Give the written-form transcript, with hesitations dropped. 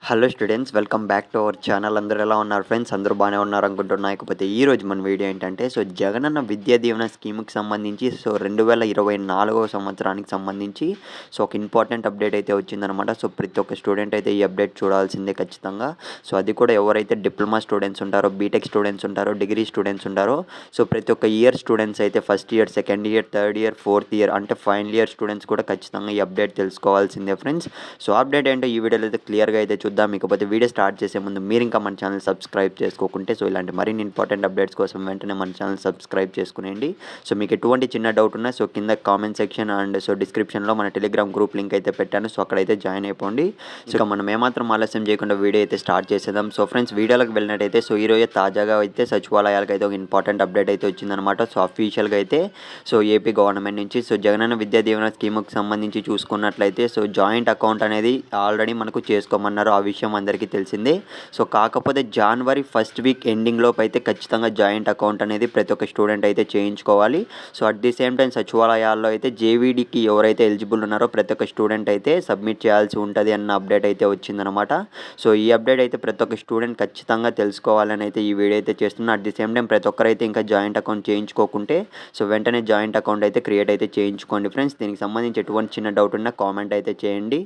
Hello students, welcome back to our channel. అందరూ ఎలా ఉన్నారు ఫ్రెండ్స్? అందరూ బాగానే ఉన్నారు అనుకుంటున్నా. ఇకపోతే ఈరోజు మన వీడియో ఏంటంటే జగనన్న విద్యా దీవెన స్కీమ్కి సంబంధించి 2024వ సంవత్సరానికి సంబంధించి ఒక ఇంపార్టెంట్ అప్డేట్ అయితే వచ్చిందనమాట. ప్రతి ఒక్క స్టూడెంట్ అయితే ఈ అప్డేట్ చూడాల్సిందే ఖచ్చితంగా. అది కూడా ఎవరైతే డిప్లొమా స్టూడెంట్స్ ఉంటారో, బీటెక్ స్టూడెంట్స్ ఉంటారో, డిగ్రీ స్టూడెంట్స్ ఉంటారో, ప్రతి ఒక్క ఇయర్ స్టూడెంట్స్ అయితే first year, second year, third year, fourth year అంటే ఫైనల్ ఇయర్ స్టూడెంట్స్ కూడా ఖచ్చితంగా ఈ అప్డేట్ తెలుసుకోవాల్సిందే ఫ్రెండ్స్. అప్డేట్ ఏంటో ఈ వీడియోలో అయితే క్లియర్గా అయితే చూద్దాం. ఇకపోతే వీడియో స్టార్ట్ చేసే ముందు మీరు ఇంకా మన ఛానల్ సబ్స్క్రైబ్ చేసుకోకుంటే ఇలాంటి మరిన్ని ఇంపార్టెంట్ అప్డేట్స్ కోసం వెంటనే మన ఛానల్ సబ్స్క్రైబ్ చేసుకునేయండి. మీకు ఎటువంటి చిన్న డౌట్ ఉన్నా కింద కామెంట్ సెక్షన్ అండ్ డిస్క్రిప్షన్లో మన టెలిగ్రామ్ గ్రూప్ లింక్ అయితే పెట్టాను. అక్కడైతే జాయిన్ అయిపోండి. మనం ఏమాత్రం ఆలస్యం చేయకుండా వీడియో అయితే స్టార్ట్ చేసేద్దాం. ఫ్రెండ్స్, వీడియోలోకి వెళ్ళినట్టయితే ఈరోజు తాజాగా అయితే సచివాలయాలకు అయితే ఒక ఇంపార్టెంట్ అప్డేట్ అయితే వచ్చిందనమాట. అఫీషియల్గా అయితే ఏపీ గవర్నమెంట్ నుంచి జగనన్న విద్యా దీవెన స్కీమ్కి సంబంధించి చూసుకున్నట్లయితే జాయింట్ అకౌంట్ అనేది ఆల్రెడీ మనకు చేసుకోమన్నారు. ఆ విషయం అందరికీ తెలిసిందే. కాకపోతే జనవరి ఫస్ట్ వీక్ ఎండింగ్ లోపు అయితే ఖచ్చితంగా జాయింట్ అకౌంట్ అనేది ప్రతి ఒక్క స్టూడెంట్ అయితే చేయించుకోవాలి. అట్ ది సేమ్ టైం సచివాలయాల్లో అయితే జేవీడీకి ఎవరైతే ఎలిజిబుల్ ఉన్నారో ప్రతి ఒక్క స్టూడెంట్ అయితే సబ్మిట్ చేయాల్సి ఉంటుంది అన్న అప్డేట్ అయితే వచ్చిందనమాట. ఈ అప్డేట్ అయితే ప్రతి ఒక్క స్టూడెంట్ ఖచ్చితంగా తెలుసుకోవాలని అయితే ఈ వీడియో అయితే చేస్తున్నా. అట్ ది సేమ్ టైం ప్రతి ఒక్కరైతే ఇంకా జాయింట్ అకౌంట్ చేయించుకోకుంటే వెంటనే జాయింట్ అకౌంట్ అయితే క్రియేట్ అయితే చేయించుకోండి ఫ్రెండ్స్. దీనికి సంబంధించి ఎటువంటి చిన్న డౌట్ ఉన్నా కామెంట్ అయితే చేయండి.